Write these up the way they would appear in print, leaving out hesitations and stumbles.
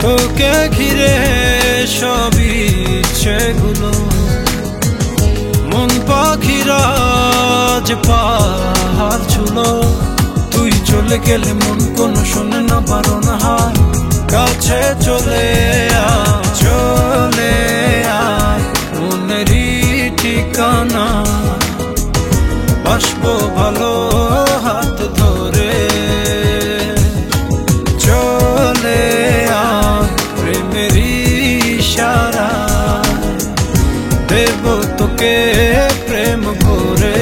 তোকে ঘিরে সবই ইচ্ছেগুলো মন পাখিরা যে পাহাড় ছুলো। তুই চলে গেলে মন কোনো শোনে না বারণ হায়, কাছে চলে চলে মনেরই ঠিকানা বাসবো ভালো হাত ধরে। চলে প্রেমেরই ইশারা দেব তোকে প্রেম ভরে।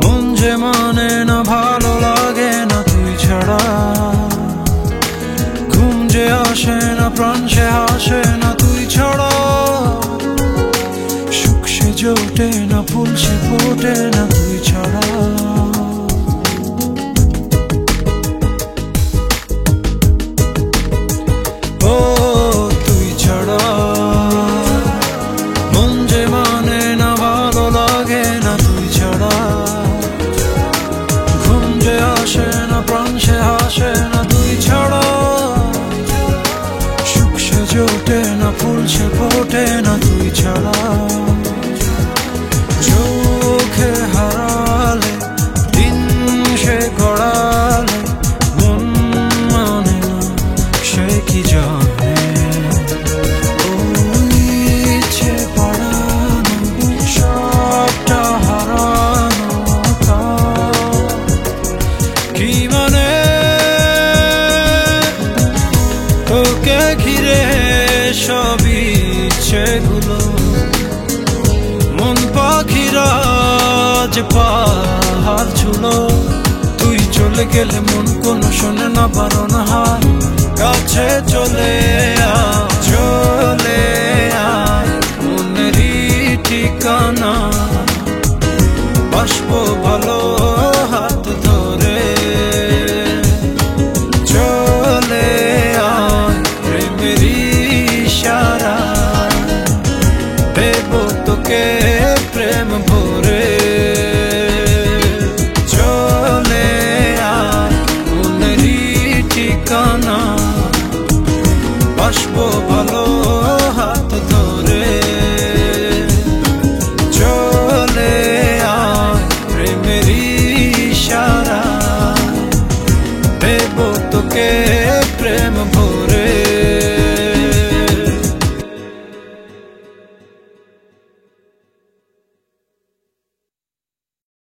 মন যে মানে না ভালো লাগে না তুই ছাড়া, ঘুম যে আসে না প্রাণ সে হাসে না তুই ছাড়া, সুখ সে জোটে না ফুল সে ফোটে না তুই ছাড়া। ও তুই ছাড়া মন যে মানে না ভালো লাগে না তুই ছাড়া, ঘুম যে আসে না প্রাণ সে হাসে না তুই ছাড়া, সুখ সে জোটে না ফুল সে ফোটে না তুই ছাড়া। চোখে হারালে দিন সে গড়ালে মন মানে না সে কি জানে। ইচ্ছে পড়ানো সবটা হারানো কি মানে, তোকে ঘিরে সবই ইচ্ছেগুলো মন পাখিরা যে পাহাড় ছুলো। তুই চলে গেলে মন কোনো শোনে না বারণ হায়, কাছে চলে চলে মনেরই ঠিকানা বাসবো ভালো হাত ধরে। চলে প্রেমেরই ইশারা দেব তোকে প্রেম ভরে। চলে মনেরই ঠিকানা বাসবো ভালো হাত ধরে। চলে প্রেমেরই ইশারা দেব তোকে প্রেম ভরে।